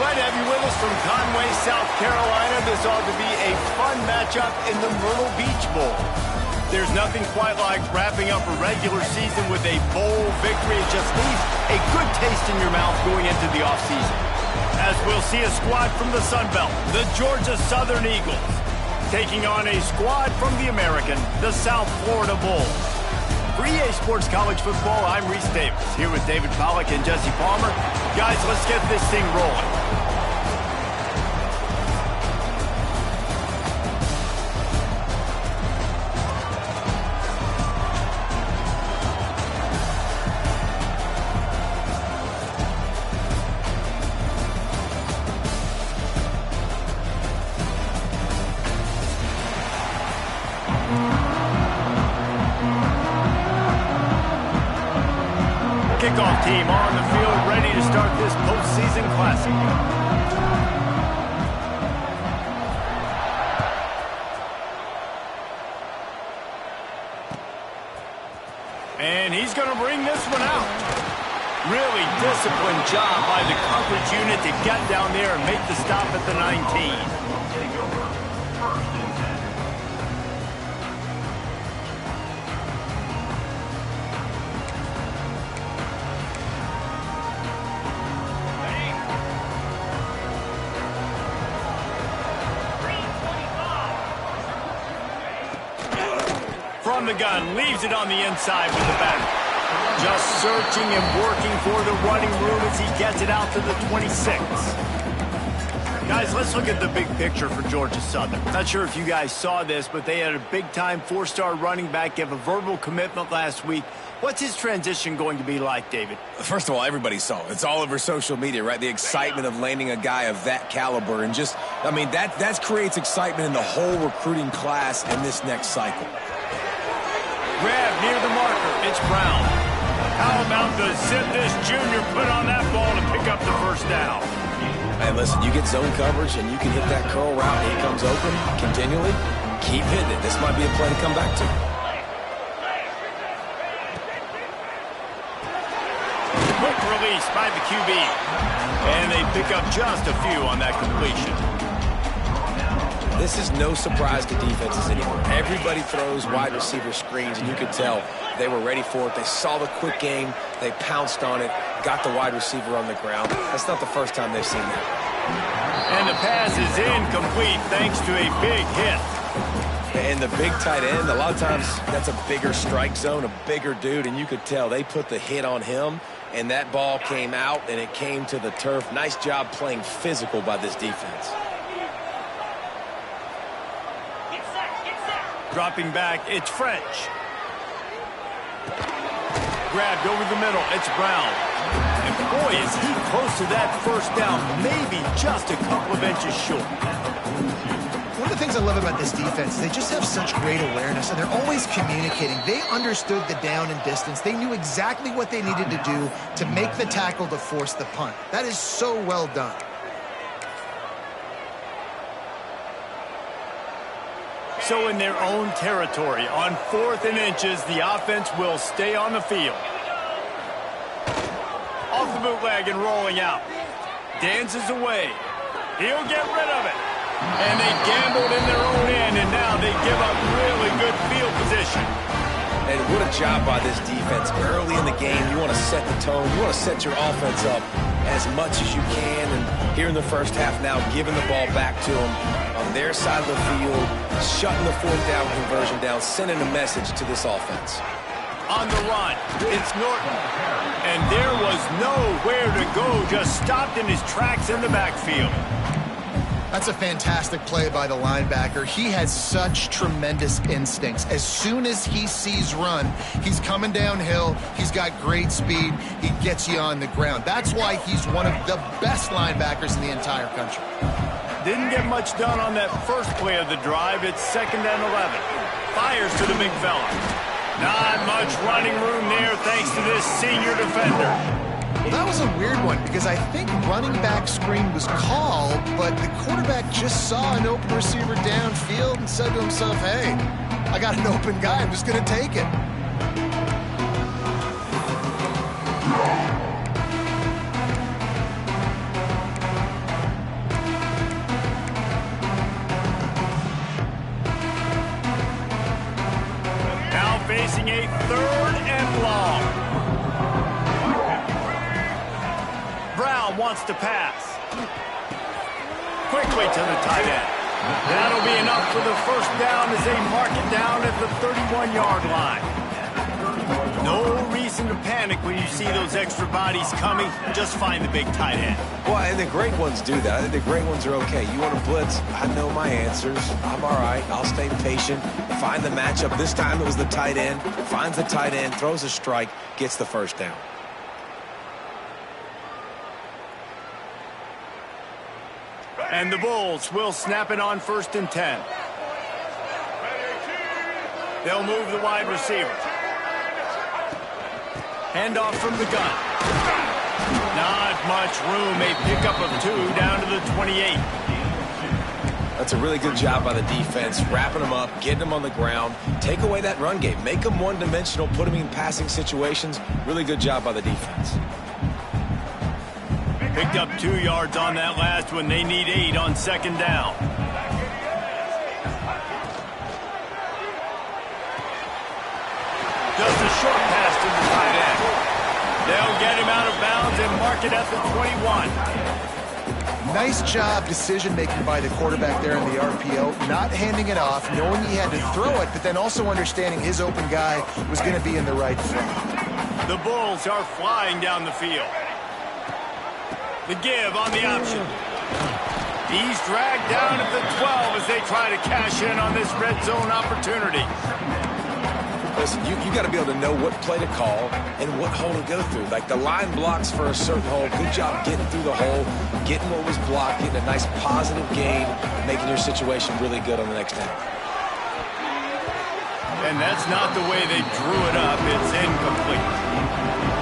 Glad to have you with us from Conway, South Carolina. This ought to be a fun matchup in the Myrtle Beach Bowl. There's nothing quite like wrapping up a regular season with a bowl victory. It just leaves a good taste in your mouth going into the offseason. As we'll see a squad from the Sun Belt, the Georgia Southern Eagles, taking on a squad from the American, the South Florida Bulls. For EA Sports College Football, I'm Reese Davis, here with David Pollack and Jesse Palmer. Guys, let's get this thing rolling. Kickoff team on the field, ready to start this postseason classic. And he's going to bring this one out. Really disciplined job by the coverage unit to get down there and make the stop at the 19. From the gun, leaves it on the inside with the back. Just searching and working for the running room as he gets it out to the 26. Guys, let's look at the big picture for Georgia Southern. Not sure if you guys saw this, but they had a big-time four-star running back give a verbal commitment last week. What's his transition going to be like, David? First of all, everybody saw it. It's all over social media, right? The excitement of landing a guy of that caliber. And just, I mean, that creates excitement in the whole recruiting class in this next cycle. Grab near the marker. It's Brown. How about the zip this junior put on that ball to pick up the first down? Hey, listen, you get zone coverage and you can hit that curl route and he comes open continually. Keep hitting it. This might be a play to come back to. Quick release by the QB. And they pick up just a few on that completion. This is no surprise to defenses anymore. Everybody throws wide receiver screens, and you could tell they were ready for it. They saw the quick game. They pounced on it, got the wide receiver on the ground. That's not the first time they've seen that. And the pass is incomplete thanks to a big hit. And the big tight end, a lot of times that's a bigger strike zone, a bigger dude, and you could tell they put the hit on him, and that ball came out, and it came to the turf. Nice job playing physical by this defense. Dropping back, it's French. Grabbed over the middle, it's Brown. And boy, is he close to that first down, maybe just a couple of inches short. One of the things I love about this defense is they just have such great awareness, and they're always communicating. They understood the down and distance. They knew exactly what they needed to do to make the tackle to force the punt. That is so well done. So in their own territory, on 4th and inches, the offense will stay on the field. Off the bootleg and rolling out. Dances away. He'll get rid of it. And they gambled in their own end, and now they give up really good field position. And what a job by this defense. Early in the game, you want to set the tone. You want to set your offense up as much as you can. And here in the first half now, giving the ball back to them on their side of the field, shutting the 4th down conversion down, sending a message to this offense. On the run, it's Norton. And there was nowhere to go, just stopped in his tracks in the backfield. That's a fantastic play by the linebacker. He has such tremendous instincts. As soon as he sees run, he's coming downhill. He's got great speed. He gets you on the ground. That's why he's one of the best linebackers in the entire country. Didn't get much done on that first play of the drive. It's 2nd and 11. Fires to the big fella. Not much running room there thanks to this senior defender. Well, that was a weird one because I think running back screen was called, but the quarterback just saw an open receiver downfield and said to himself, hey, I got an open guy. I'm just going to take it. down, wants to pass. Quickly to the tight end. That'll be enough for the first down as they mark it down at the 31-yard line. No reason to panic when you see those extra bodies coming. Just find the big tight end. Well, and the great ones do that. I think the great ones are okay. You want to blitz? I know my answers. I'm all right. I'll stay patient. Find the matchup. This time it was the tight end. Finds the tight end, throws a strike, gets the first down. And the Bulls will snap it on 1st and 10. They'll move the wide receiver. Handoff from the gun. Not much room. A pickup of 2 down to the 28. That's a really good job by the defense, wrapping them up, getting them on the ground, take away that run game, make them one-dimensional, put them in passing situations. Really good job by the defense. Picked up 2 yards on that last one. They need 8 on 2nd down. Does a short pass to the tight end. They'll get him out of bounds and mark it at the 21. Nice job decision-making by the quarterback there in the RPO, not handing it off, knowing he had to throw it, but then also understanding his open guy was going to be in the right front. The Bulls are flying down the field. The give on the option. He's dragged down at the 12 as they try to cash in on this red zone opportunity. Listen, you got to be able to know what play to call and what hole to go through. Like the line blocks for a certain hole. Good job getting through the hole, getting what was blocked, getting a nice positive gain, making your situation really good on the next down. And that's not the way they drew it up. It's incomplete.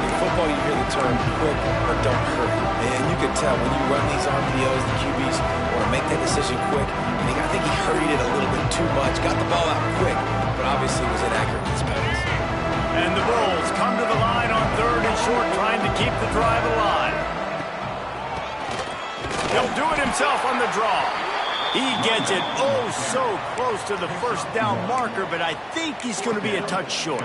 In football, you hear the term quick or don't hurt. And you can tell when you run these RPOs, the QBs want to make that decision quick. And I think he hurried it a little bit too much, got the ball out quick, but obviously was inaccurate in his pass. And the Bulls come to the line on 3rd and short, trying to keep the drive alive. He'll do it himself on the draw. He gets it oh so close to the first down marker, but I think he's going to be a touch short.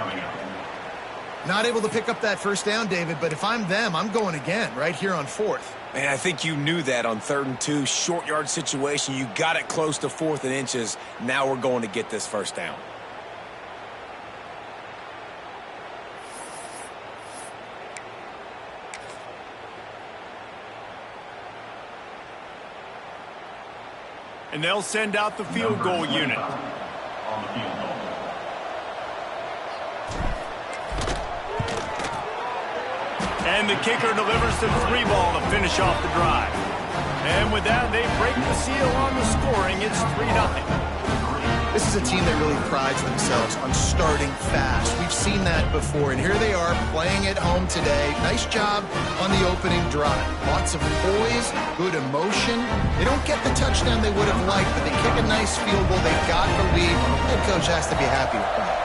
Not able to pick up that first down, David, but if I'm them, I'm going again right here on 4th. Man, I think you knew that on 3rd and 2, short yard situation. You got it close to 4th and inches. Now we're going to get this first down. And they'll send out the field goal unit. And the kicker delivers the 3-ball to finish off the drive. And with that, they break the seal on the scoring. It's 3-0. This is a team that really prides themselves on starting fast. We've seen that before, and here they are playing at home today. Nice job on the opening drive. Lots of poise, good emotion. They don't get the touchdown they would have liked, but they kick a nice field goal. They got the lead. Head coach has to be happy with that.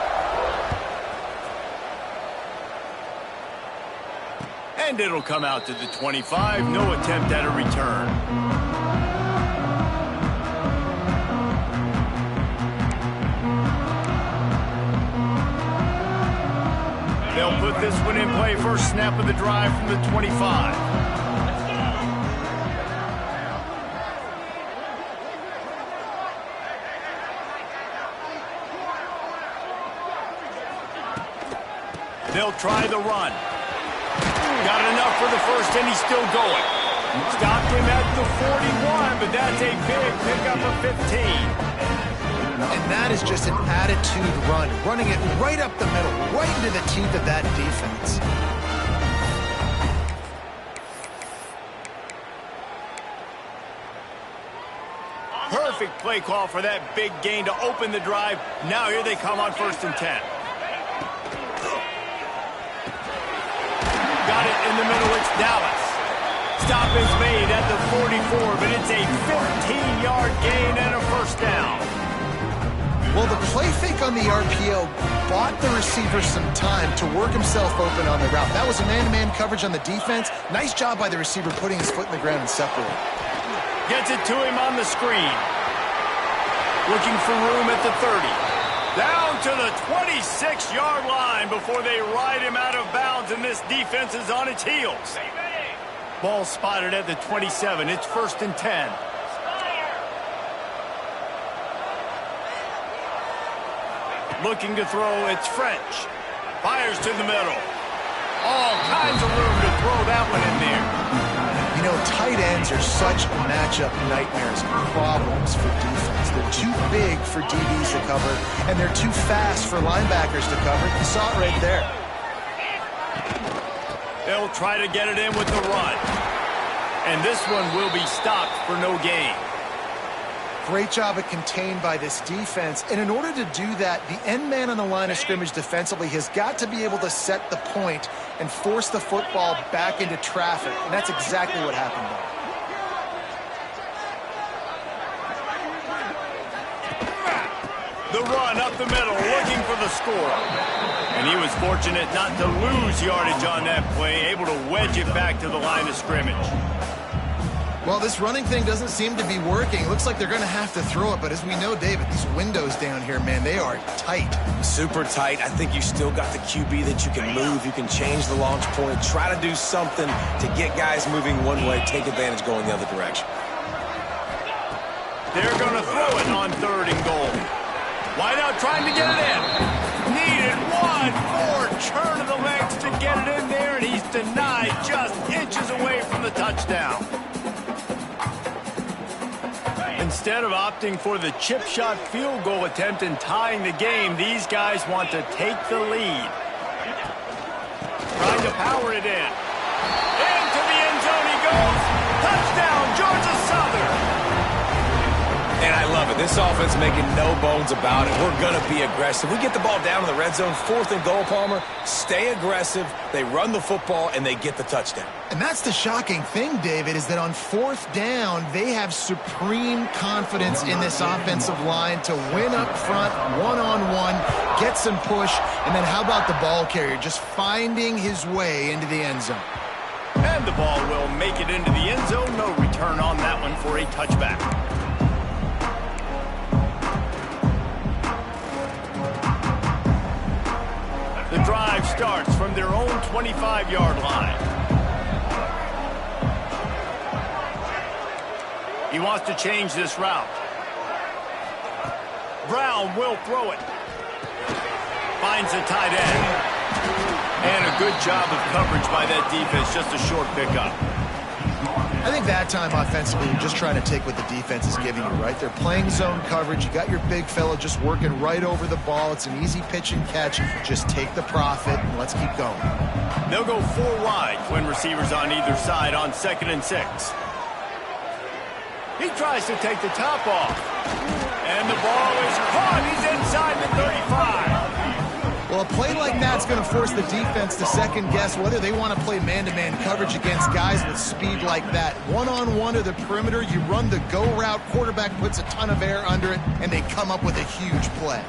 And it'll come out to the 25. No attempt at a return. They'll put this one in play. First snap of the drive from the 25. They'll try the run. Got enough for the first, and he's still going. Stopped him at the 41, but that's a big pickup of 15. And that is just an attitude run, running it right up the middle, right into the teeth of that defense. Perfect play call for that big gain to open the drive. Now here they come on 1st and 10. Got it in the middle, it's Dallas. Stop is made at the 44, but it's a 15-yard gain and a first down. Well, the play fake on the RPO bought the receiver some time to work himself open on the route. That was a man-to-man coverage on the defense. Nice job by the receiver putting his foot in the ground and separating. Gets it to him on the screen. Looking for room at the 30. Down to the 26-yard line before they ride him out of bounds, and this defense is on its heels. Ball spotted at the 27. It's 1st and 10. Looking to throw, it's French. Fires to the middle. All kinds of room to throw that one in there. You know, tight ends are such matchup nightmares and problems for defense. They're too big for DBs to cover, and they're too fast for linebackers to cover. You saw it right there. They'll try to get it in with the run. And this one will be stopped for no gain. Great job of contained by this defense. And in order to do that, the end man on the line of scrimmage defensively has got to be able to set the point and force the football back into traffic. And that's exactly what happened there. The run up the middle, looking for the score. And he was fortunate not to lose yardage on that play, able to wedge it back to the line of scrimmage. Well, this running thing doesn't seem to be working. Looks like they're going to have to throw it. But as we know, David, these windows down here, man, they are tight. Super tight. I think you still got the QB that you can move. You can change the launch point. Try to do something to get guys moving one way, take advantage going the other direction. They're going to throw it on 3rd and goal. Wideout trying to get it in. Needed one more turn of the legs to get it in there, and he's denied just inches away from the touchdown. Instead of opting for the chip shot field goal attempt and tying the game, these guys want to take the lead. Trying to power it in. Into the end zone he goes. Touchdown, Georgia Southern. And I love it. This offense making no bones about it. We're going to be aggressive. We get the ball down in the red zone, 4th and goal, Palmer. Stay aggressive. They run the football, and they get the touchdown. And that's the shocking thing, David, is that on 4th down, they have supreme confidence in this offensive line to win up front, one-on-one, get some push, and then how about the ball carrier just finding his way into the end zone? And the ball will make it into the end zone. No return on that one for a touchback. The drive starts from their own 25-yard line. He wants to change this route. Brown will throw it. Finds a tight end. And a good job of coverage by that defense. Just a short pickup. I think that time offensively, you're just trying to take what the defense is giving you, right? They're playing zone coverage. You got your big fella just working right over the ball. It's an easy pitch and catch. Just take the profit and let's keep going. They'll go 4 wide when receivers on either side on 2nd and 6. He tries to take the top off. And the ball is caught. He's inside the 35. Well, a play like that's going to force the defense to second-guess whether they want to play man-to-man coverage against guys with speed like that. One-on-one to the perimeter, you run the go route, quarterback puts a ton of air under it, and they come up with a huge play.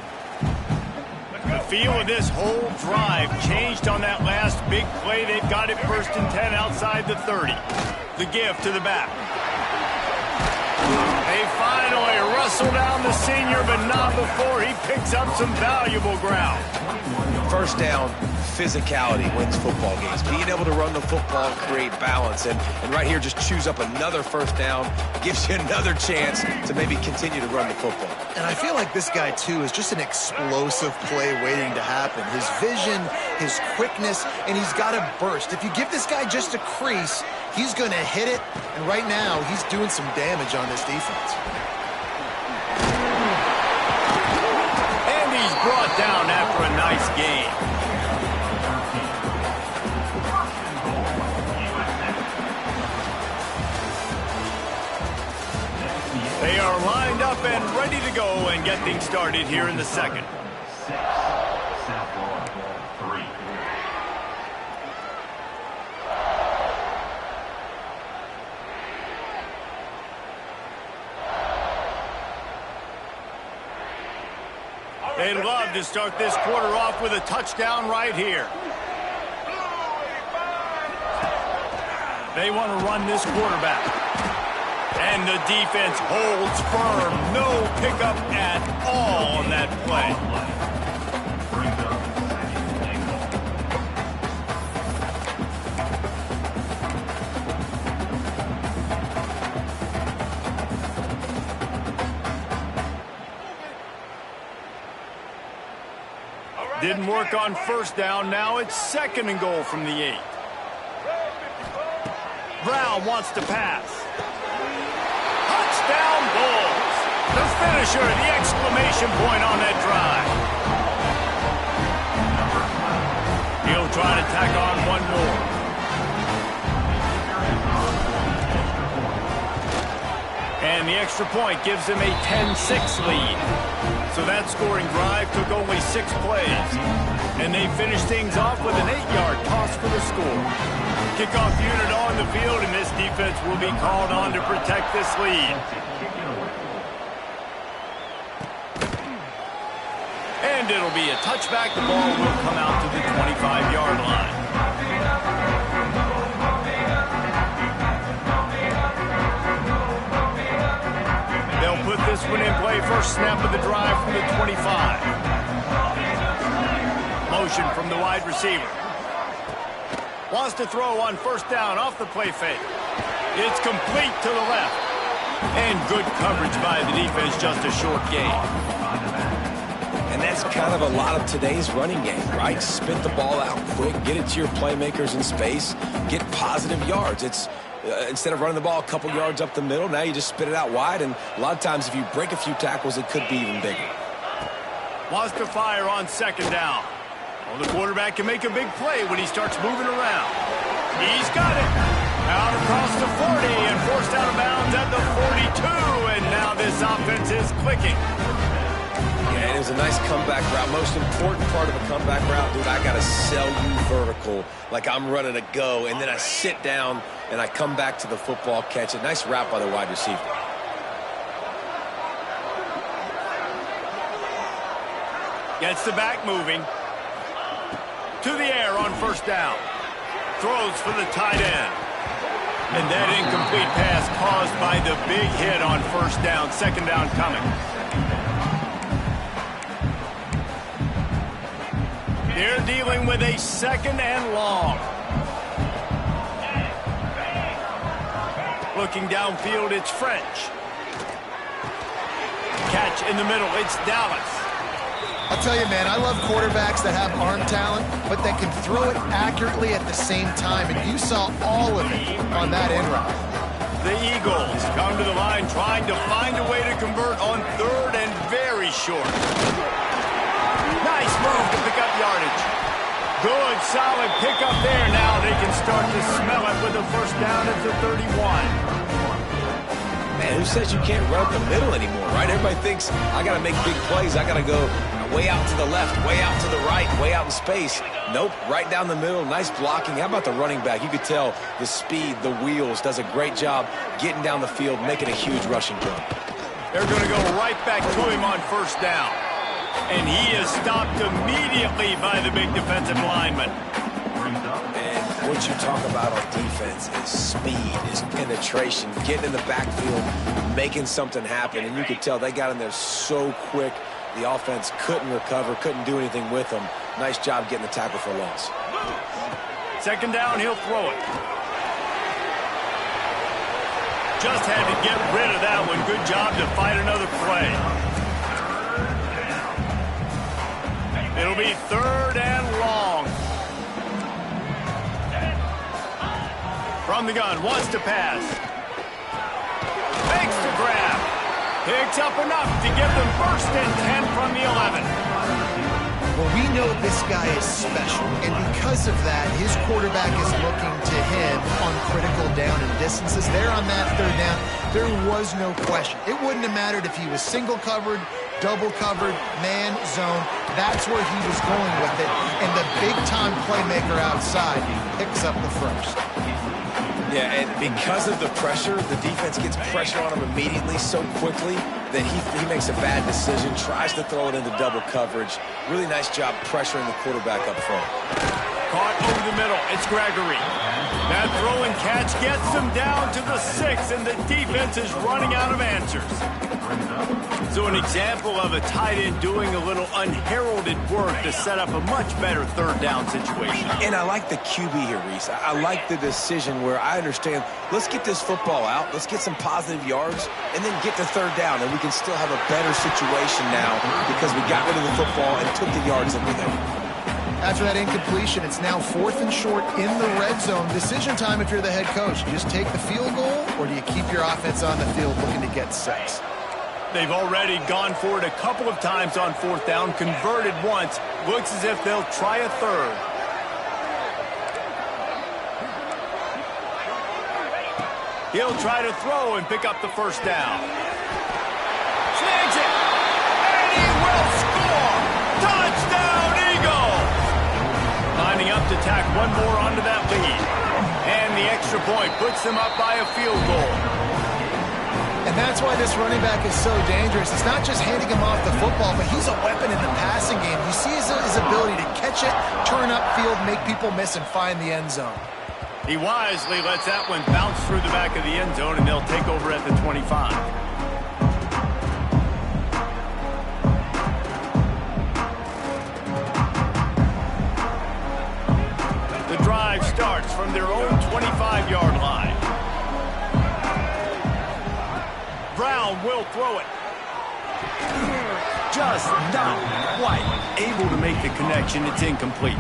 The feel of this whole drive changed on that last big play. They've got it 1st and 10 outside the 30. The give to the back. They finally wrestle down the senior, but not before he picks up some valuable ground. 1st down, physicality wins football games. Being able to run the football, create balance. And right here, just choose up another 1st down, gives you another chance to maybe continue to run the football. And I feel like this guy, too, is just an explosive play waiting to happen. His vision, his quickness, and he's got a burst. If you give this guy just a crease, he's going to hit it. And right now, he's doing some damage on this defense. And he's brought down after a nice game. They are lined up and ready to go and get things started here in the 2nd. They'd love to start this quarter off with a touchdown right here. They want to run this quarterback. And the defense holds firm. No pickup at all on that play. didn't work on first down. Now it's 2nd and goal from the 8. Brown wants to pass. Touchdown Bulls. The finisher, the exclamation point on that drive. He'll try to tack on one more. And the extra point gives him a 10-6 lead. So that scoring drive took only 6 plays. And they finished things off with an 8-yard toss for the score. Kickoff unit on the field, and this defense will be called on to protect this lead. And it'll be a touchback. The ball will come out to the 25-yard line. They'll put this one in play. First snap of the drive from the 25. Motion from the wide receiver. Wants to throw on first down off the play fake. It's complete to the left. And good coverage by the defense, just a short gain. And that's kind of a lot of today's running game, right? Spit the ball out quick, get it to your playmakers in space, get positive yards. It's instead of running the ball a couple yards up the middle, now you just spit it out wide, and a lot of times if you break a few tackles, it could be even bigger. Wants to fire on 2nd down. Well, the quarterback can make a big play when he starts moving around. He's got it. Out across the 40 and forced out of bounds at the 42, and now this offense is clicking. Yeah, and it was a nice comeback route. Most important part of a comeback route, dude, I got to sell you vertical like I'm running a go, and then I sit down and I come back to the football, catch it. Nice route by the wide receiver. Gets the back moving. To the air on first down. Throws for the tight end. And that incomplete pass caused by the big hit on first down. 2nd down coming. They're dealing with a 2nd and long. Looking downfield, it's French. Catch in the middle, it's Dallas. I'll tell you, man, I love quarterbacks that have arm talent, but that can throw it accurately at the same time, and you saw all of it on that end route. The Eagles come to the line trying to find a way to convert on 3rd and very short. Nice move to pick up yardage. Good, solid pickup there. Now they can start to smell it with a first down at the 31. Man, who says you can't run up the middle anymore, right? Everybody thinks, I got to make big plays. I got to go way out to the left, way out to the right, way out in space. Nope, right down the middle. Nice blocking. How about the running back? You could tell the speed, the wheels, does a great job getting down the field, making a huge rushing play. They're going to go right back to him on first down. And he is stopped immediately by the big defensive lineman. And what you talk about on defense is speed, is penetration, getting in the backfield, making something happen. And you could tell they got in there so quick. The offense couldn't recover, couldn't do anything with them. Nice job getting the tackle for loss. 2nd down, he'll throw it. Just had to get rid of that one. Good job to fight another play. It'll be 3rd and long. From the gun, wants to pass. Makes the grab. Picks up enough to give them 1st and 10 from the 11. Well, we know this guy is special, and because of that, his quarterback is looking to him on critical down and distances. There on that 3rd down, there was no question. It wouldn't have mattered if he was single covered, double covered, man, zone. That's where he was going with it, and the big-time playmaker outside picks up the 1st. Yeah, and because of the pressure, the defense gets pressure on him immediately so quickly that he makes a bad decision, tries to throw it into double coverage. Really nice job pressuring the quarterback up front. Caught over the middle. It's Gregory. That throw and catch gets them down to the 6, and the defense is running out of answers. So an example of a tight end doing a little unheralded work to set up a much better 3rd down situation. And I like the QB here, Reese. I like the decision where I understand, let's get this football out, let's get some positive yards, and then get to 3rd down, and we can still have a better situation now because we got rid of the football and took the yards that were there. After that incompletion, it's now 4th and short in the red zone. Decision time if you're the head coach. You just take the field goal, or do you keep your offense on the field looking to get 6? They've already gone for it a couple of times on 4th down, converted once. Looks as if they'll try a 3rd. He'll try to throw and pick up the 1st down. Snags it! And he will score! Touchdown, Eagle! Lining up to tack one more onto that lead. And the extra point puts them up by a field goal. And that's why this running back is so dangerous. It's not just handing him off the football, but he's a weapon in the passing game. You see his ability to catch it, turn upfield, make people miss, and find the end zone. He wisely lets that one bounce through the back of the end zone, and they'll take over at the 25. The drive starts from their own 25-yard line. Brown will throw it. Just not quite able to make the connection. It's incomplete.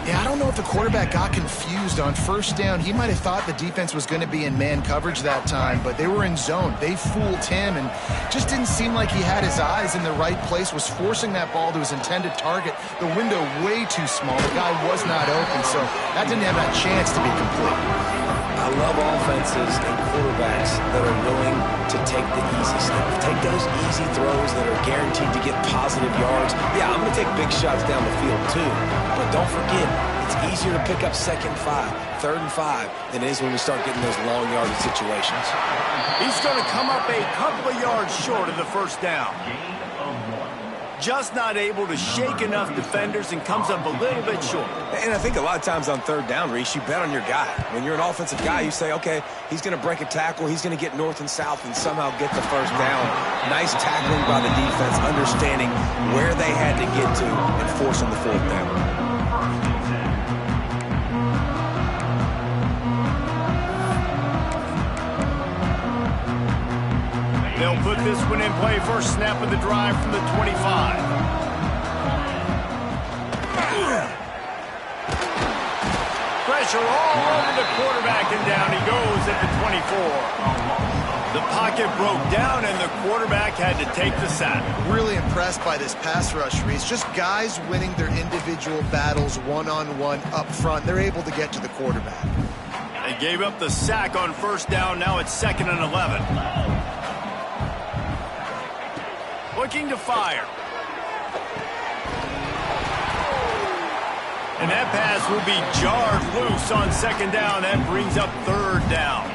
Yeah, I don't know if the quarterback got confused on 1st down. He might have thought the defense was going to be in man coverage that time, but they were in zone. They fooled him and just didn't seem like he had his eyes in the right place, was forcing that ball to his intended target. The window way too small. The guy was not open, so that didn't have that chance to be complete. I love offenses and quarterbacks that are willing to take the easy stuff. Take those easy throws that are guaranteed to get positive yards. Yeah, I'm going to take big shots down the field too. But don't forget, it's easier to pick up 2nd and 5, 3rd and 5 than it is when we start getting those long yardage situations. He's going to come up a couple of yards short of the 1st down. Just not able to shake enough defenders and comes up a little bit short. And I think a lot of times on 3rd down, Reese, you bet on your guy. When you're an offensive guy, you say, okay, he's going to break a tackle, he's going to get north and south and somehow get the 1st down. Nice tackling by the defense, understanding where they had to get to and forcing the 4th down. They'll put this one in play. First snap of the drive from the 25. Pressure all over the quarterback, and down he goes at the 24. The pocket broke down, and the quarterback had to take the sack. Really impressed by this pass rush, Reese. Just guys winning their individual battles one-on-one up front. They're able to get to the quarterback. They gave up the sack on 1st down. Now it's 2nd and 11. Looking to fire. And that pass will be jarred loose on 2nd down. That brings up 3rd down.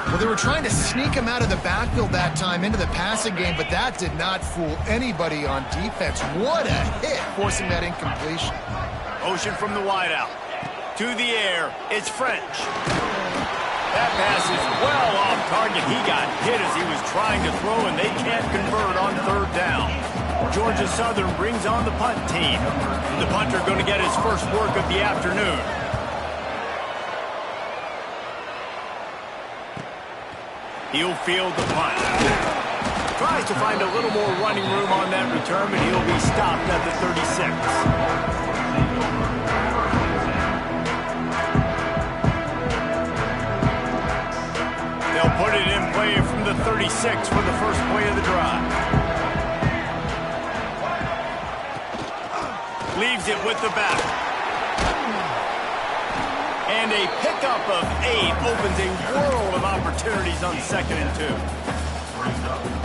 Well, they were trying to sneak him out of the backfield that time into the passing game, but that did not fool anybody on defense. What a hit, forcing that incompletion. Motion from the wideout. To the air, it's French. That pass is well off target. He got hit as he was trying to throw, and they can't convert on 3rd down. Georgia Southern brings on the punt team. The punter going to get his first work of the afternoon. He'll field the punt. Tries to find a little more running room on that return, but he'll be stopped at the 36. They'll put it in play from the 36 for the first play of the drive. Leaves it with the back. And a pickup of 8 opens a world of opportunities on 2nd and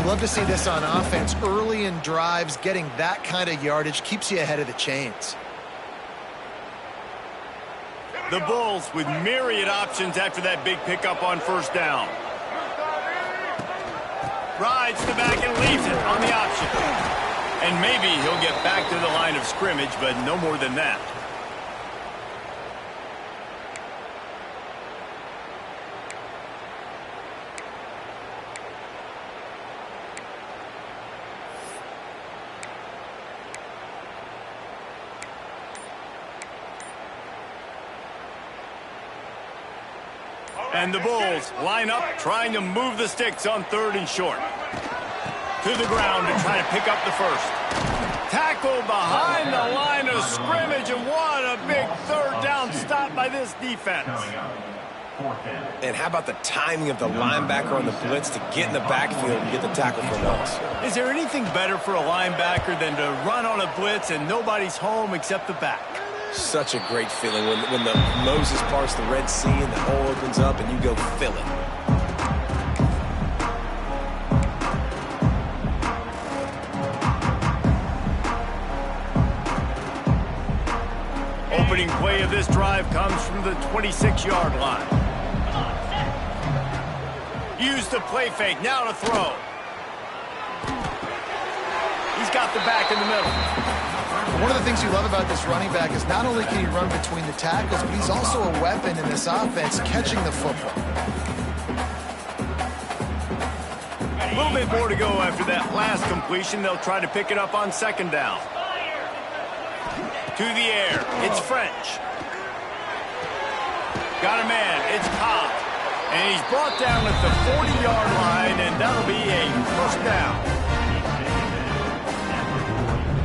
2. Love to see this on offense. Early in drives, getting that kind of yardage keeps you ahead of the chains. The Bulls with myriad options after that big pickup on 1st down. Rides the back and leaves it on the option. And maybe he'll get back to the line of scrimmage, but no more than that. And the Bulls line up, trying to move the sticks on 3rd and short. To the ground to try to pick up the 1st. Tackle behind the line of scrimmage, and what a big third down stop by this defense. And how about the timing of the linebacker on the blitz to get in the backfield and get the tackle for loss? Is there anything better for a linebacker than to run on a blitz and nobody's home except the back? Such a great feeling when the Moses parts the Red Sea and the hole opens up and you go fill it. Opening play of this drive comes from the 26-yard line. Use the play fake, now to throw. He's got the back in the middle. One of the things you love about this running back is not only can he run between the tackles, but he's also a weapon in this offense catching the football. A little bit more to go after that last completion. They'll try to pick it up on second down. To the air, it's French. Got a man, it's Cobb. And he's brought down at the 40-yard line, and that'll be a first down.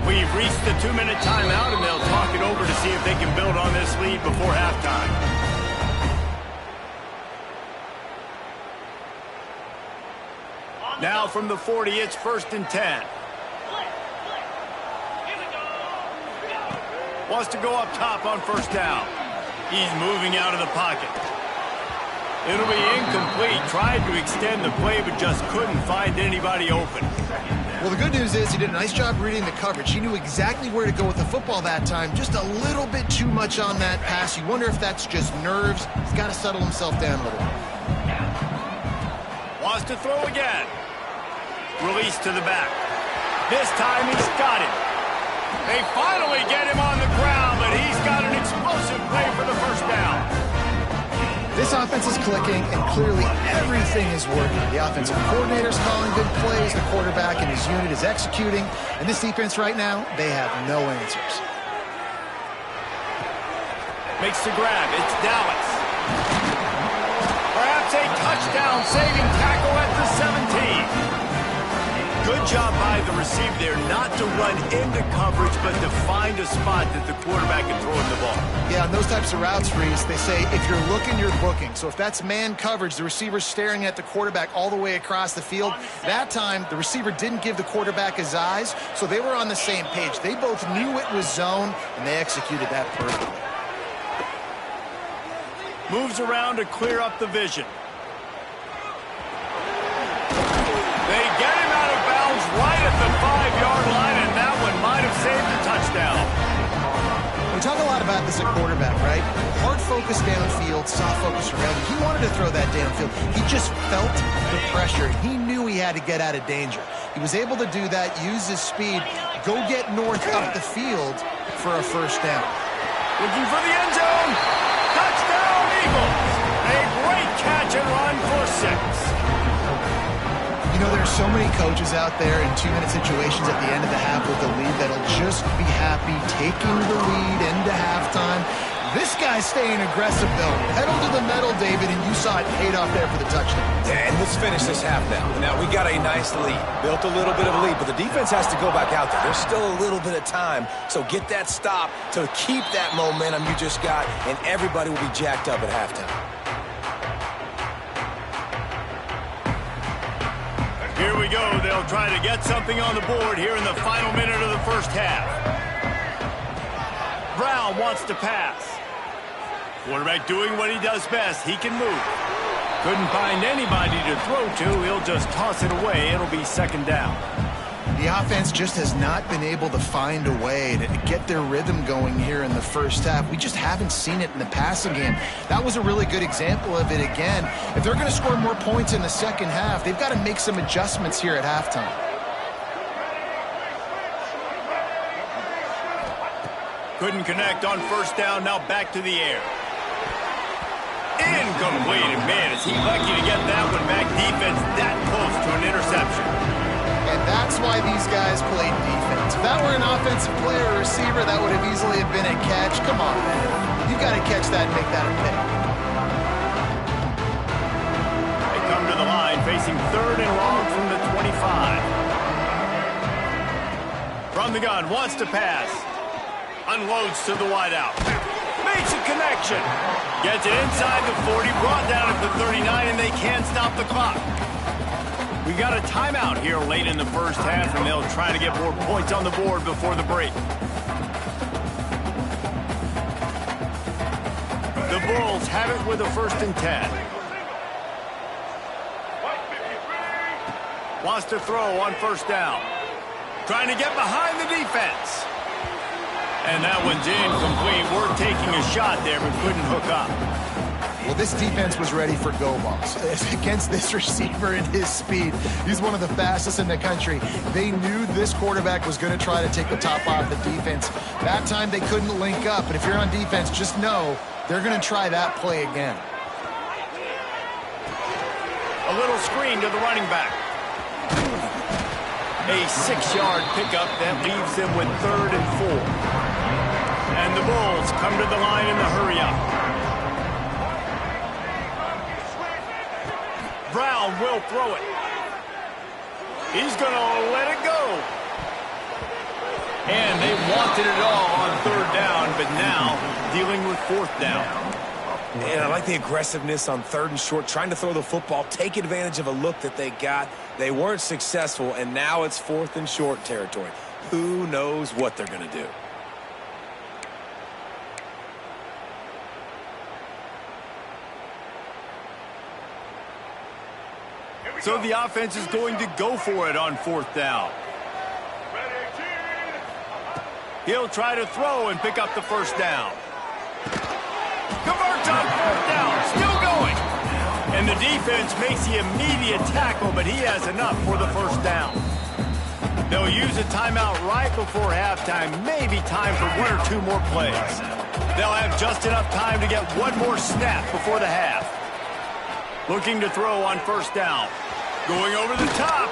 We've reached the 2-minute timeout, and they'll talk it over to see if they can build on this lead before halftime. Now from the 40, it's 1st and 10. Wants to go up top on first down. He's moving out of the pocket. It'll be incomplete. Tried to extend the play, but just couldn't find anybody open. Well, the good news is he did a nice job reading the coverage. He knew exactly where to go with the football that time. Just a little bit too much on that pass. You wonder if that's just nerves. He's got to settle himself down a little bit. Wants to throw again. Release to the back. This time he's got it. They finally get him on the ground, but he's got an explosive play for the first down. This offense is clicking, and clearly everything is working. The offensive coordinator's calling good plays. The quarterback and his unit is executing. And this defense right now, they have no answers. Makes the grab. It's Dallas. Perhaps a touchdown-saving tackle at the 17. Good job by the receiver there not to run into coverage, but to find a spot that the quarterback can throw in the ball. Yeah, on those types of routes, Reese, they say if you're looking, you're booking. So if that's man coverage, the receiver's staring at the quarterback all the way across the field. That time, the receiver didn't give the quarterback his eyes, so they were on the same page. They both knew it was zone, and they executed that perfectly. Moves around to clear up the vision. They get him out of bounds right at the 5-yard line, and that one might have saved the touchdown. We talk a lot about this at quarterback, right? Hard focus downfield, soft focus around. He wanted to throw that downfield. He just felt the pressure. He knew he had to get out of danger. He was able to do that, use his speed, go get north up the field for a first down. Looking for the end zone. Touchdown, Eagles. A great catch and run for 6. You know, there's so many coaches out there in 2-minute situations at the end of the half with the lead that'll just be happy taking the lead into halftime. This guy's staying aggressive, though. Pedal to the metal, David, and you saw it paid off there for the touchdown. Yeah, and let's finish this half now. Now, we got a nice lead. Built a little bit of a lead, but the defense has to go back out there. There's still a little bit of time, so get that stop to keep that momentum you just got, and everybody will be jacked up at halftime. Here we go. They'll try to get something on the board here in the final minute of the first half. Brown wants to pass. Quarterback doing what he does best. He can move. Couldn't find anybody to throw to. He'll just toss it away. It'll be second down. The offense just has not been able to find a way to get their rhythm going here in the first half. We just haven't seen it in the passing game. That was a really good example of it again. If they're going to score more points in the second half, they've got to make some adjustments here at halftime. Couldn't connect on first down. Now back to the air. Incomplete. And man, is he lucky to get that one back. Defense that close to an interception. And that's why these guys played defense. If that were an offensive player or receiver, that would have easily have been a catch. Come on, man. You got to catch that and make that a pick. They come to the line facing 3rd and long from the 25. From the gun, wants to pass. Unloads to the wideout. Makes a connection. Gets it inside the 40, brought down at the 39, and they can't stop the clock. We got a timeout here late in the first half, and they'll try to get more points on the board before the break. The Bulls have it with a 1st and 10. Wants to throw on 1st down. Trying to get behind the defense. And that one's incomplete. We're taking a shot there, but couldn't hook up. Well, this defense was ready for go balls. Against this receiver and his speed, he's one of the fastest in the country. They knew this quarterback was going to try to take the top off the defense. That time they couldn't link up, and if you're on defense, just know they're going to try that play again. A little screen to the running back. A 6-yard pickup that leaves them with 3rd and 4. And the Bulls come to the line in the hurry-up. Brown will throw it. He's going to let it go. And they wanted it all on 3rd down, but now dealing with 4th down. And I like the aggressiveness on 3rd and short, trying to throw the football, take advantage of a look that they got. They weren't successful, and now it's 4th and short territory. Who knows what they're going to do? So the offense is going to go for it on 4th down. He'll try to throw and pick up the 1st down. Converts on 4th down, still going. And the defense makes the immediate tackle, but he has enough for the 1st down. They'll use a timeout right before halftime, maybe time for 1 or 2 more plays. They'll have just enough time to get 1 more snap before the half. Looking to throw on 1st down. Going over the top.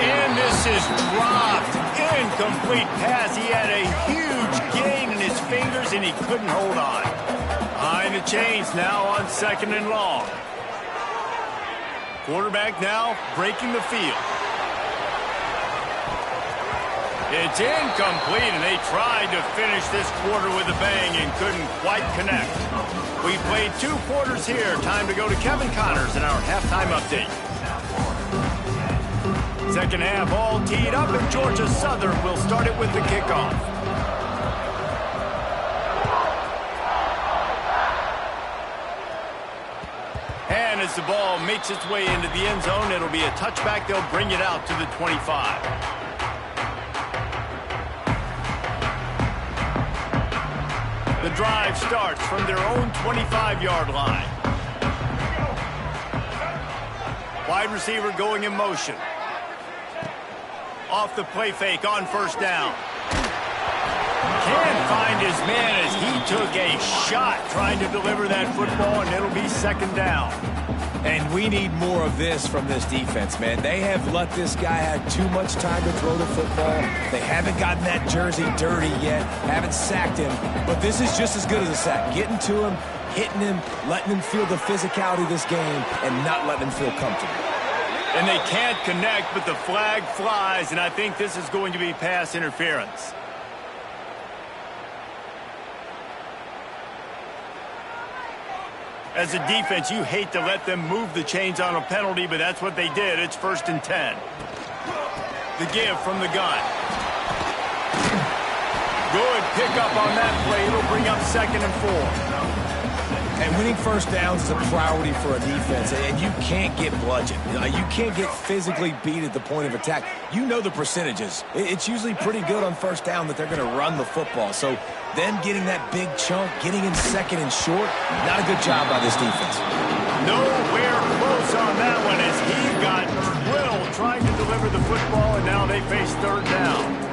And this is dropped. Incomplete pass. He had a huge gain in his fingers, and he couldn't hold on. Behind the chains now on 2nd and long. Quarterback now breaking the field. It's incomplete, and they tried to finish this quarter with a bang and couldn't quite connect. We played 2 quarters here. Time to go to Kevin Connors in our halftime update. Second half all teed up, and Georgia Southern will start it with the kickoff. And as the ball makes its way into the end zone, it'll be a touchback. They'll bring it out to the 25. The drive starts from their own 25-yard line. Wide receiver going in motion. Off the play fake on 1st down. Can't find his man as he took a shot trying to deliver that football, and it'll be 2nd down. And we need more of this from this defense, man. They have let this guy have too much time to throw the football. They haven't gotten that jersey dirty yet, haven't sacked him. But this is just as good as a sack. Getting to him, hitting him, letting him feel the physicality of this game, and not letting him feel comfortable. And they can't connect, but the flag flies, and I think this is going to be pass interference. As a defense, you hate to let them move the chains on a penalty, but that's what they did. It's 1st and 10. The give from the gun. Good pickup on that play. It'll bring up 2nd and 4. And winning 1st downs is a priority for a defense, and you can't get bludgeoned. You can't get physically beat at the point of attack. You know the percentages. It's usually pretty good on 1st down that they're going to run the football. So them getting that big chunk, getting in 2nd and short, not a good job by this defense. Nowhere close on that one as he got drilled trying to deliver the football, and now they face 3rd down.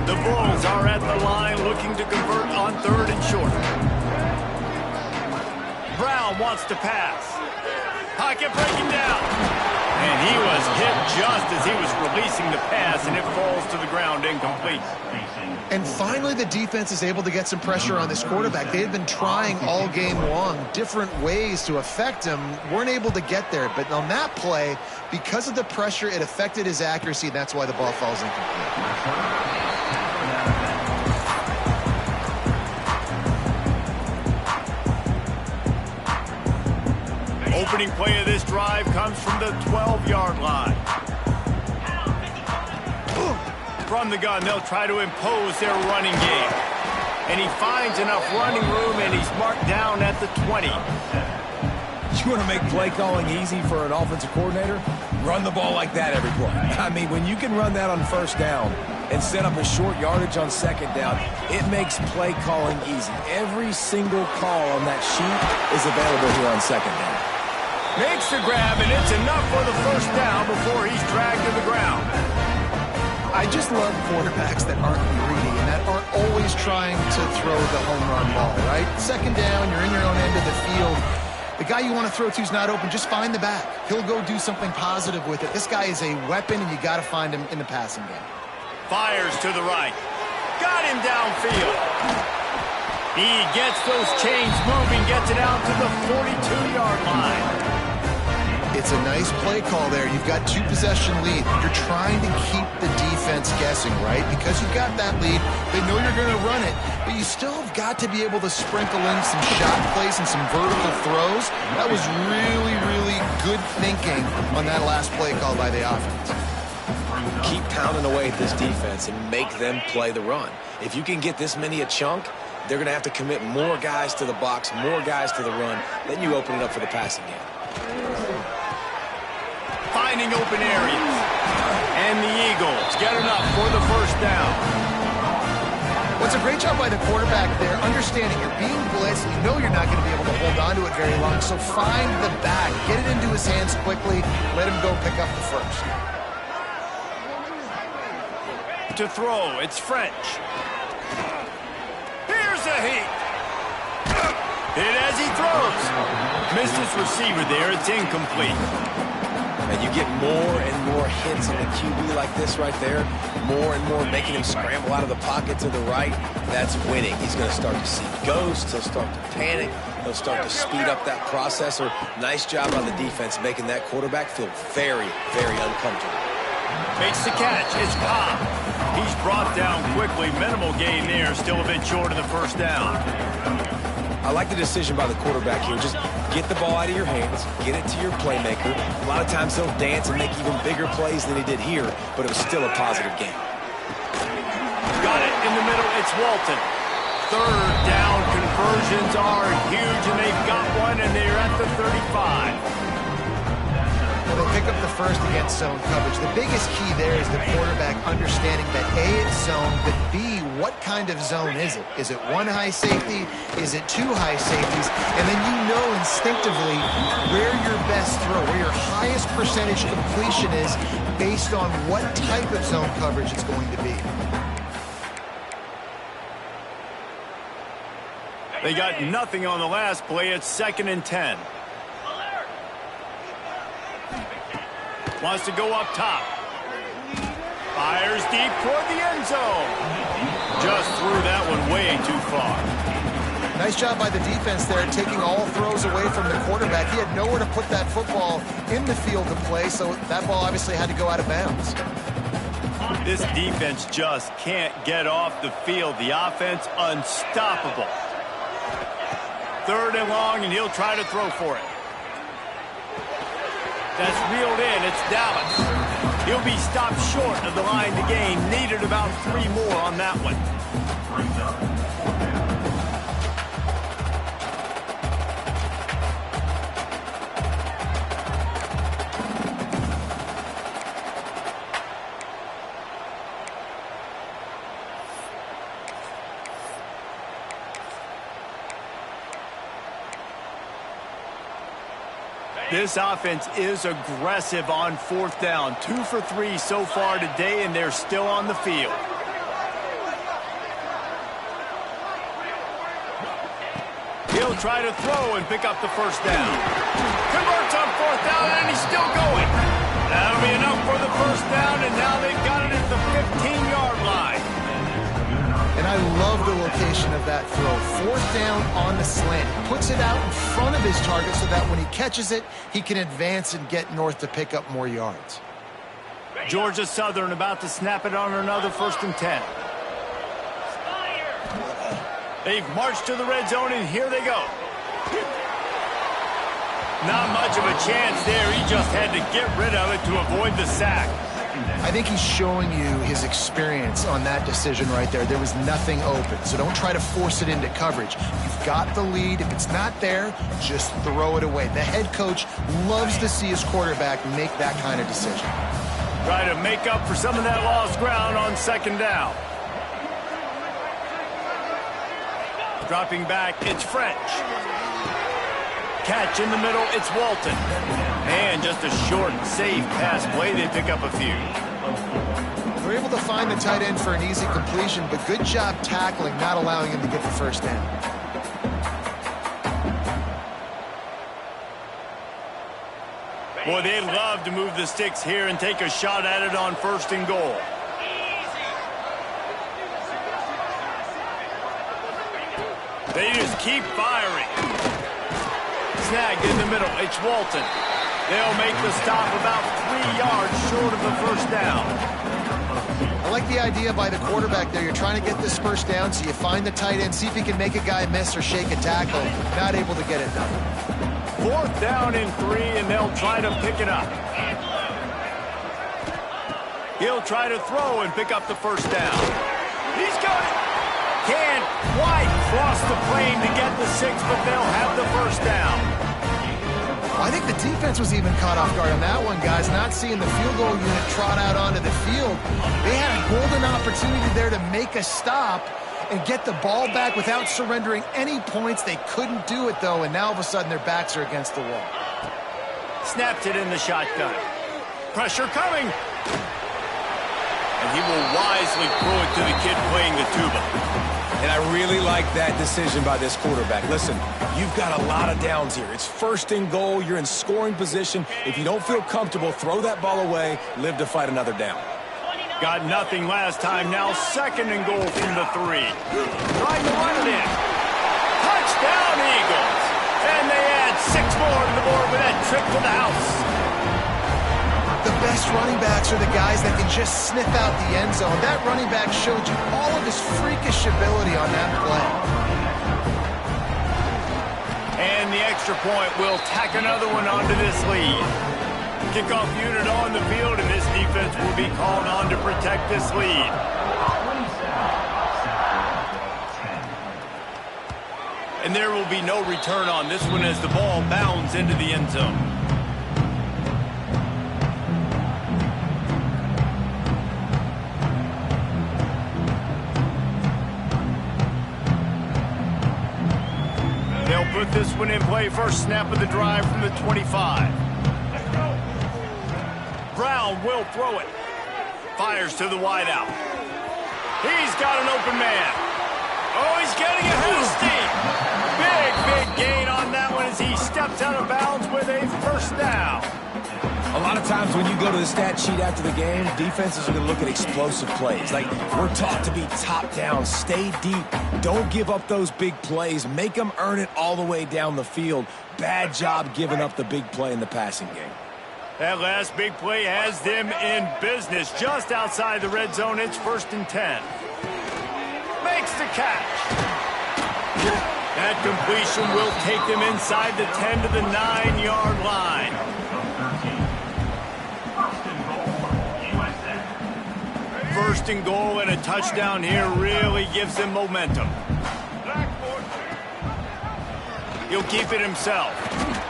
The Bulls are at the line looking to convert on 3rd and short. Brown wants to pass. Pocket breaking down. And he was hit just as he was releasing the pass, and it falls to the ground incomplete. And finally, the defense is able to get some pressure on this quarterback. They had been trying all game long different ways to affect him, weren't able to get there. But on that play, because of the pressure, it affected his accuracy, and that's why the ball falls incomplete. Opening play of this drive comes from the 12-yard line. From the gun, they'll try to impose their running game. And he finds enough running room, and he's marked down at the 20. You want to make play calling easy for an offensive coordinator? Run the ball like that every play. I mean, when you can run that on first down and set up a short yardage on second down, it makes play calling easy. Every single call on that sheet is available here on second down. Makes the grab, and it's enough for the first down before he's dragged to the ground. I just love quarterbacks that aren't greedy and that aren't always trying to throw the home run ball, right? Second down, you're in your own end of the field. The guy you want to throw to is not open. Just find the back. He'll go do something positive with it. This guy is a weapon, and you got to find him in the passing game. Fires to the right. Got him downfield. He gets those chains moving, gets it out to the 42-yard line. It's a nice play call there. You've got two-possession lead. You're trying to keep the defense guessing, right? Because you've got that lead. They know you're going to run it, but you still have got to be able to sprinkle in some shot plays and some vertical throws. That was really, really good thinking on that last play call by the offense. Keep pounding away at this defense and make them play the run. If you can get this many a chunk, they're going to have to commit more guys to the box, more guys to the run. Then you open it up for the passing game. Finding open areas. And the Eagles get enough for the first down. What's a great job by the quarterback there, understanding you're being blitzed, you know you're not going to be able to hold on to it very long, so find the back, get it into his hands quickly, let him go pick up the first. To throw, it's French. Here's a heat. Hit as he throws. Missed his receiver there, it's incomplete. And you get more and more hits on the QB like this right there, more and more making him scramble out of the pocket to the right. That's winning. He's going to start to see ghosts. He'll start to panic. He'll start to speed up that processor. Nice job on the defense making that quarterback feel very, very uncomfortable. Makes the catch. It's Cobb. He's brought down quickly. Minimal gain there. Still a bit short of the first down. I like the decision by the quarterback here. Just get the ball out of your hands, get it to your playmaker. A lot of times he'll dance and make even bigger plays than he did here, but it was still a positive game. Got it in the middle. It's Walton. Third down conversions are huge, and they've got one, and they're at the 35. Well, they pick up the first against zone coverage. The biggest key there is the quarterback understanding that A, it's zone, but B, what kind of zone is it? Is it one high safety? Is it two high safeties? And then you know instinctively where your best throw, where your highest percentage completion is based on what type of zone coverage it's going to be. They got nothing on the last play. It's 2nd and 10. Wants to go up top. Fires deep toward the end zone. Just threw that one way too far. Nice job by the defense there, taking all throws away from the quarterback. He had nowhere to put that football in the field to play, so that ball obviously had to go out of bounds. This defense just can't get off the field. The offense unstoppable. 3rd and long, and he'll try to throw for it. That's reeled in. It's Dallas. He'll be stopped short of the line to gain. Needed about 3 more on that one. This offense is aggressive on 4th down. 2 for 3 so far today, and they're still on the field. He'll try to throw and pick up the first down. Converts on fourth down, and he's still going. That'll be enough for the first down, and now they've got it at the 15-yard line. And I love the location of that throw. Fourth down on the slant. Puts it out in front of his target so that when he catches it, he can advance and get north to pick up more yards. Georgia Southern about to snap it on another 1st and 10. They've marched to the red zone, and here they go. Not much of a chance there. He just had to get rid of it to avoid the sack. I think he's showing you his experience on that decision right there. There was nothing open, so don't try to force it into coverage. You've got the lead. If it's not there, just throw it away. The head coach loves to see his quarterback make that kind of decision. Try to make up for some of that lost ground on 2nd down. Dropping back, it's French. Catch in the middle, it's Walton. And just a short, safe pass play, they pick up a few. They're able to find the tight end for an easy completion, but good job tackling, not allowing him to get the first down. Boy, they'd love to move the sticks here and take a shot at it on 1st and goal. They just keep firing. Snagged in the middle, it's Walton. They'll make the stop about 3 yards short of the first down. I like the idea by the quarterback there. You're trying to get this first down, so you find the tight end, see if he can make a guy miss or shake a tackle. Not able to get it done. 4th down and 3, and they'll try to pick it up. He'll try to throw and pick up the first down. He's got it. Can't quite cross the plane to get the 6, but they'll have the first down. I think the defense was even caught off guard on that one, guys. Not seeing the field goal unit trot out onto the field. They had a golden opportunity there to make a stop and get the ball back without surrendering any points. They couldn't do it, though, and now all of a sudden their backs are against the wall. Snapped it in the shotgun. Pressure coming. And he will wisely throw it to the kid playing the tuba. And I really like that decision by this quarterback. Listen, you've got a lot of downs here. It's 1st and goal. You're in scoring position. If you don't feel comfortable, throw that ball away. Live to fight another down. Got nothing last time. Now 2nd and goal from the 3. Trying to run it in. Touchdown, Eagles. And they add 6 more to the board with that trip to the house. The best running backs are the guys that can just sniff out the end zone. That running back showed you all of his freakish ability on that play. And the extra point will tack another one onto this lead. Kickoff unit on the field, and this defense will be called on to protect this lead. And there will be no return on this one as the ball bounds into the end zone. They'll put this one in play. First snap of the drive from the 25. Brown will throw it. Fires to the wideout. He's got an open man. Oh, he's getting ahead of steam. Big gain on that one as he steps out of bounds with a first down. A lot of times when you go to the stat sheet after the game, defenses are going to look at explosive plays. Like, we're taught to be top down, stay deep, don't give up those big plays, make them earn it all the way down the field. Bad job giving up the big play in the passing game. That last big play has them in business. Just outside the red zone, it's 1st and 10. Makes the catch. That completion will take them inside the 10 to the 9-yard line. First and goal and a touchdown here really gives him momentum. He'll keep it himself.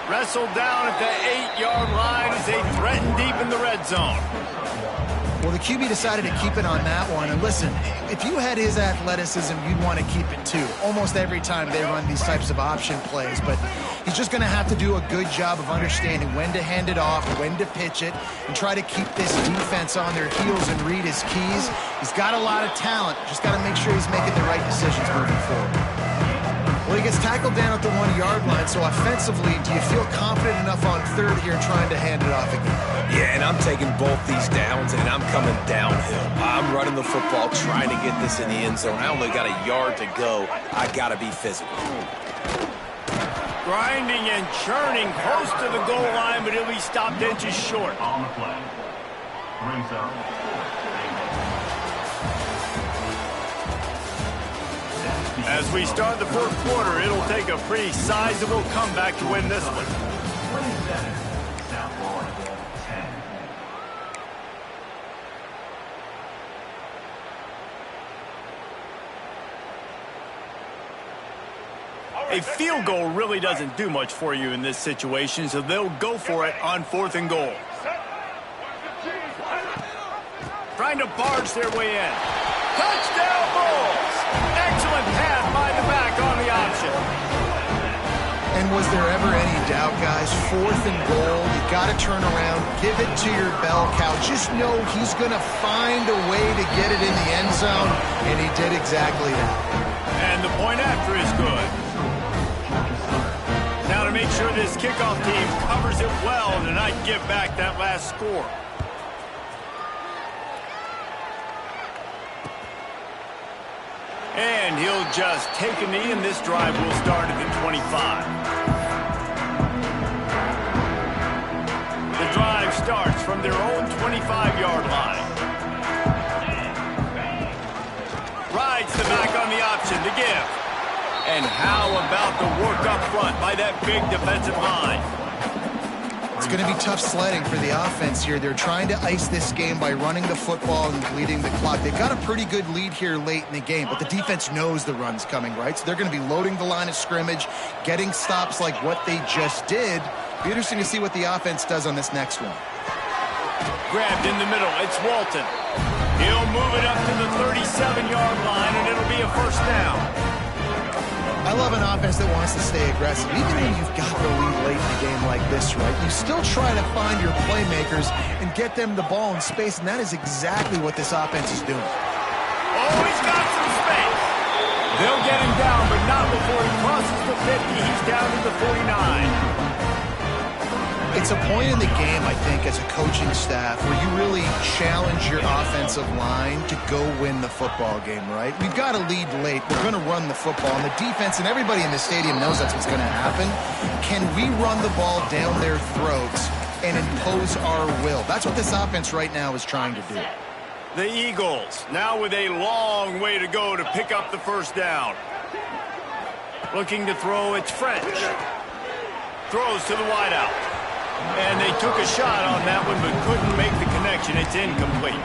Wrestled down at the 8-yard line as they threaten deep in the red zone. Well, the QB decided to keep it on that one. And listen, if you had his athleticism, you'd want to keep it too. Almost every time they run these types of option plays. But he's just going to have to do a good job of understanding when to hand it off, when to pitch it, and try to keep this defense on their heels and read his keys. He's got a lot of talent. Just got to make sure he's making the right decisions moving forward. Well, he gets tackled down at the 1-yard line, so offensively, do you feel confident enough on third here trying to hand it off again? Yeah, and I'm taking both these downs, and I'm coming downhill. I'm running the football, trying to get this in the end zone. I only got a yard to go. I got to be physical. Grinding and churning close to the goal line, but he'll be stopped inches short. On the play. Brings up. As we start the fourth quarter, it'll take a pretty sizable comeback to win this one. 27, South Florida, 10. A field goal really doesn't do much for you in this situation, so they'll go for it on 4th and goal. Trying to barge their way in. Touchdown Bulls! Excellent pass by the back on the option. And was there ever any doubt, guys? 4th and goal, you got to turn around, give it to your bell cow. Just know he's going to find a way to get it in the end zone, and he did exactly that. And the point after is good. Now to make sure this kickoff team covers it well and not give back that last score. And he'll just take a knee, and this drive will start at the 25. The drive starts from their own 25-yard line. Rides the back on the option to give. And how about the work up front by that big defensive line? It's going to be tough sledding for the offense here. They're trying to ice this game by running the football and bleeding the clock. They've got a pretty good lead here late in the game, but the defense knows the run's coming, right? So they're going to be loading the line of scrimmage, getting stops like what they just did. Be interesting to see what the offense does on this next one. Grabbed in the middle. It's Walton. He'll move it up to the 37-yard line, and it'll be a first down. I love an offense that wants to stay aggressive. Even when you've got the lead late in a game like this, right, you still try to find your playmakers and get them the ball in space, and that is exactly what this offense is doing. Oh, he's got some space. They'll get him down, but not before he crosses the 50. He's down to the 49. It's a point in the game, I think, as a coaching staff where you really challenge your offensive line to go win the football game, right? We've got to lead late. We're going to run the football. And the defense and everybody in the stadium knows that's what's going to happen. Can we run the ball down their throats and impose our will? That's what this offense right now is trying to do. The Eagles now with a long way to go to pick up the first down. Looking to throw, it's French. Throws to the wideout. And they took a shot on that one, but couldn't make the connection. It's incomplete.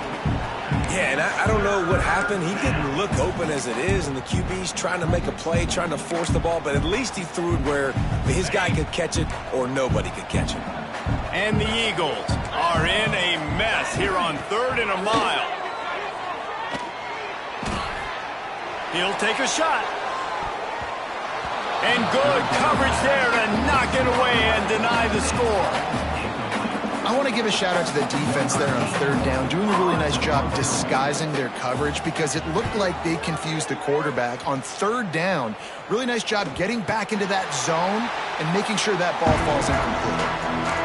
Yeah, and I don't know what happened. He didn't look open as it is, and the QB's trying to make a play, trying to force the ball, but at least he threw it where his guy could catch it or nobody could catch it. And the Eagles are in a mess here on 3rd and a mile. He'll take a shot. And good coverage there to knock it away and deny the score. I want to give a shout out to the defense there on 3rd down, doing a really nice job disguising their coverage because it looked like they confused the quarterback on 3rd down. Really nice job getting back into that zone and making sure that ball falls incomplete.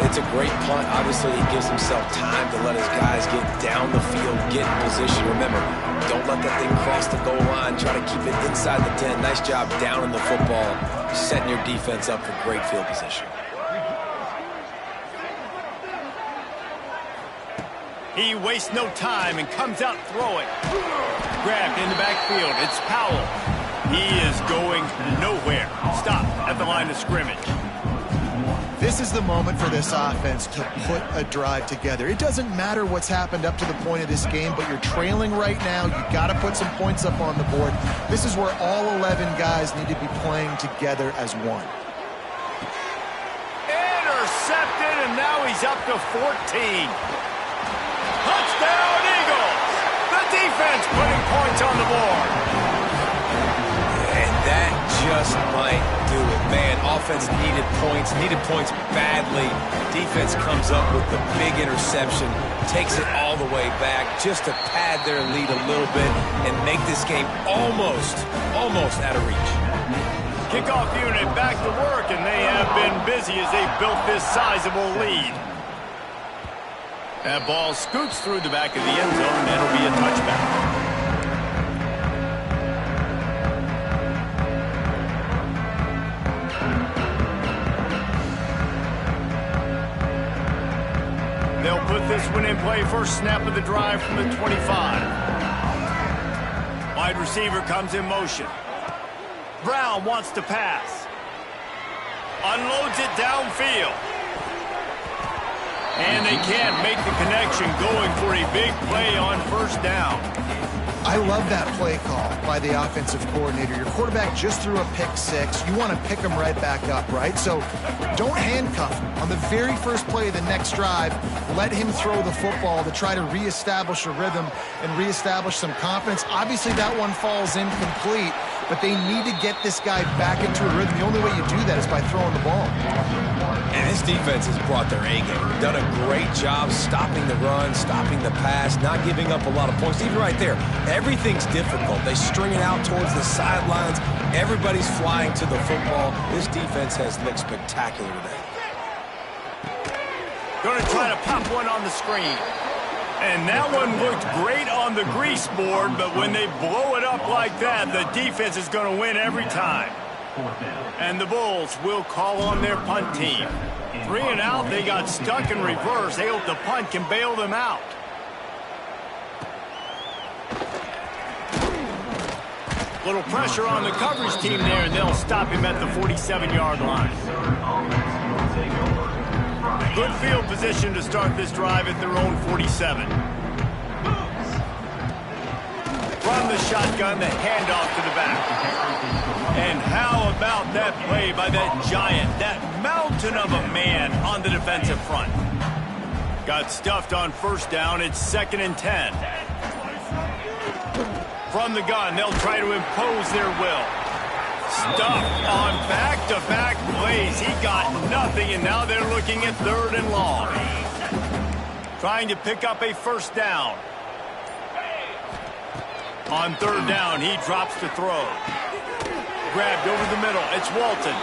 It's a great punt. Obviously, he gives himself time to let his guys get down the field, get in position. Remember, don't let that thing cross the goal line. Try to keep it inside the 10. Nice job down in the football, setting your defense up for great field position. He wastes no time and comes out throwing. Grabbed in the backfield. It's Powell. He is going nowhere. Stop at the line of scrimmage. This is the moment for this offense to put a drive together. It doesn't matter what's happened up to the point of this game, but you're trailing right now. You've got to put some points up on the board. This is where all 11 guys need to be playing together as one. Intercepted, and now he's up to 14. Touchdown, Eagles! The defense putting points on the board. And that just might do it. Man, offense needed points badly. Defense comes up with the big interception, takes it all the way back just to pad their lead a little bit and make this game almost out of reach. Kickoff unit back to work, and they have been busy as they built this sizable lead. That ball scoots through the back of the end zone, and it'll be a touchback. They'll put this one in play. First snap of the drive from the 25. Wide receiver comes in motion. Brown wants to pass. Unloads it downfield. And they can't make the connection, going for a big play on first down. I love that play call by the offensive coordinator. Your quarterback just threw a pick six. You want to pick him right back up, right? So don't handcuff him. On the very first play of the next drive, let him throw the football to try to reestablish a rhythm and reestablish some confidence. Obviously, that one falls incomplete, but they need to get this guy back into a rhythm. The only way you do that is by throwing the ball. And this defense has brought their A game. Done a great job stopping the run, stopping the pass, not giving up a lot of points. Even right there, everything's difficult. They string it out towards the sidelines. Everybody's flying to the football. This defense has looked spectacular today. Going to try to pop one on the screen. And that one looked great on the grease board, but when they blow it up like that, the defense is going to win every time. And the Bulls will call on their punt team. 3 and out, they got stuck in reverse. They hope the punt can bail them out. Little pressure on the coverage team there, and they'll stop him at the 47-yard line. Good field position to start this drive at their own 47. From the shotgun, the handoff to the back. And how about that play by that giant, that mountain of a man on the defensive front? Got stuffed on first down. It's 2nd and 10. From the gun, they'll try to impose their will. Stuffed on back-to-back plays. He got nothing, and now they're looking at 3rd and long. Trying to pick up a first down. On 3rd down, he drops to throw. Grabbed over the middle. It's Walton.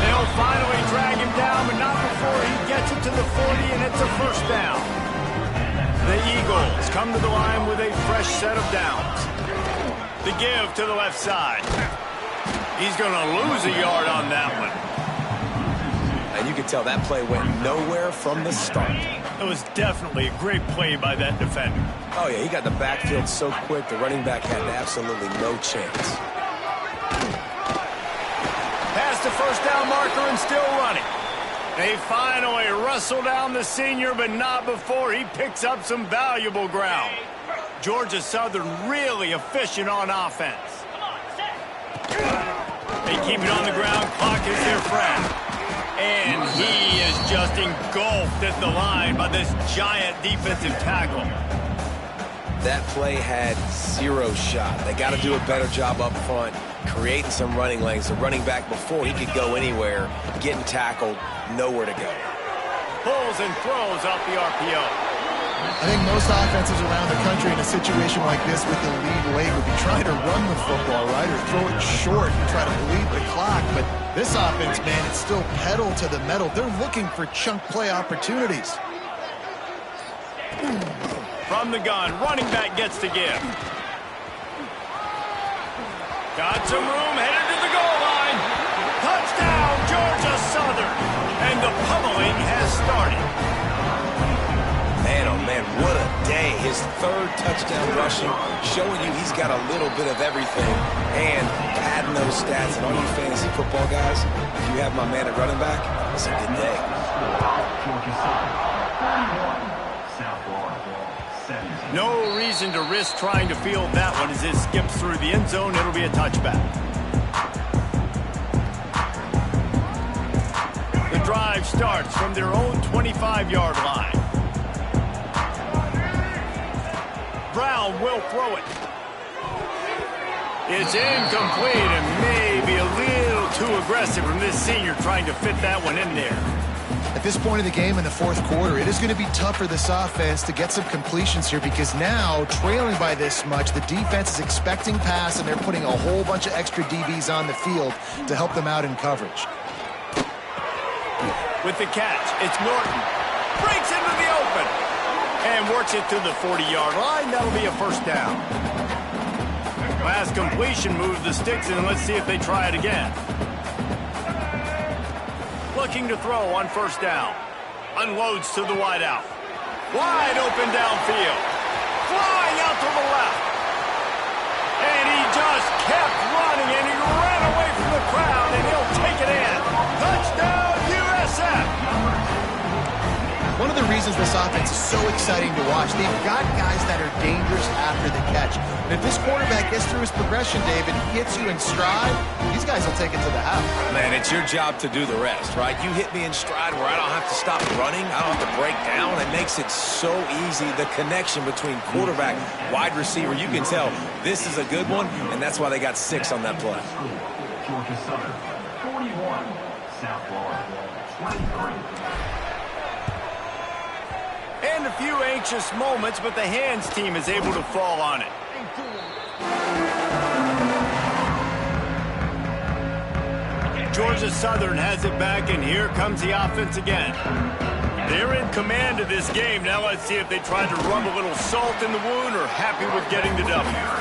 They'll finally drag him down, but not before he gets it to the 40, and it's a first down. The Eagles come to the line with a fresh set of downs. The give to the left side. He's going to lose a yard on that one. And you can tell that play went nowhere from the start. It was definitely a great play by that defender. Oh, yeah, he got the backfield so quick, the running back had absolutely no chance. Past the first down marker and still running. They finally wrestle down the senior, but not before he picks up some valuable ground. Georgia Southern really efficient on offense. They keep it on the ground. Clock is their friend. And he is just engulfed at the line by this giant defensive tackle. That play had 0 shot. They got to do a better job up front, creating some running lanes. The running back, before he could go anywhere, getting tackled, nowhere to go. Pulls and throws off the RPO. I think most offenses around the country in a situation like this with the lead late would be trying to run the football, right, or throw it short and try to bleed the clock. But this offense, man, it's still pedal to the metal. They're looking for chunk play opportunities. From the gun, running back gets to give. Got some room, headed to the goal line. Touchdown, Georgia Southern. And the pummeling has started. Man, oh man, what a day. His 3rd touchdown rushing, showing you he's got a little bit of everything. And padding those stats. And all you fantasy football guys, if you have my man at running back, it's a good day. No reason to risk trying to field that one as it skips through the end zone. It'll be a touchback. The drive starts from their own 25-yard line. Brown will throw it. It's incomplete and maybe a little too aggressive from this senior trying to fit that one in there. At this point of the game in the fourth quarter, it is going to be tough for this offense to get some completions here because now, trailing by this much, the defense is expecting pass, and they're putting a whole bunch of extra DBs on the field to help them out in coverage. With the catch, it's Norton. Breaks into the open. And works it to the 40-yard line. That'll be a first down. Last completion moves the sticks, and let's see if they try it again. Looking to throw on first down. Unloads to the wideout. Wide open downfield. Flying out to the left. And he just kept running, and he ran away from the crowd, and he'll take it in. Touchdown, USF. One of the reasons this offense is so exciting to watch, they've got guys that are dangerous after the catch. And if this quarterback gets through his progression, David, hits you in stride, these guys will take it to the house. Man, it's your job to do the rest, right? You hit me in stride where I don't have to stop running. I don't have to break down. It makes it so easy, the connection between quarterback, wide receiver. You can tell this is a good one, and that's why they got 6 on that play. Georgia Southern, 41. South Florida, 23. And a few anxious moments, but the hands team is able to fall on it. Georgia Southern has it back, and here comes the offense again. They're in command of this game. Now let's see if they try to rub a little salt in the wound or happy with getting the W.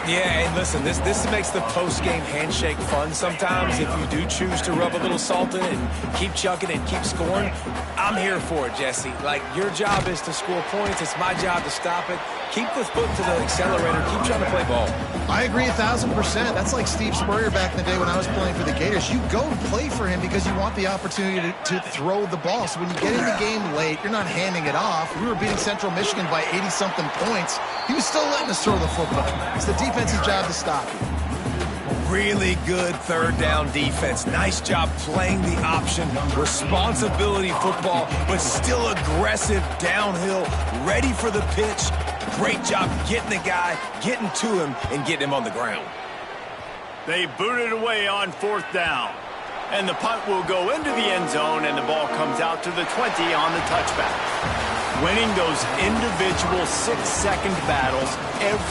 Yeah, and listen, this makes the post-game handshake fun sometimes. If you do choose to rub a little salt in it and keep chucking and keep scoring, I'm here for it, Jesse. Like, your job is to score points. It's my job to stop it. Keep the foot to the accelerator. Keep trying to play ball. I agree 1,000%. That's like Steve Spurrier back in the day when I was playing for the Gators. You go and play for him because you want the opportunity to throw the ball. So when you get in the game late, you're not handing it off. We were beating Central Michigan by 80-something points. He was still letting us throw the football. It's the defense's job to stop you. Really good third down defense. Nice job playing the option. Responsibility football, but still aggressive downhill, ready for the pitch. Great job getting the guy, getting to him, and getting him on the ground. They boot it away on fourth down. And the punt will go into the end zone, and the ball comes out to the 20 on the touchback. Winning those individual 6-second battles every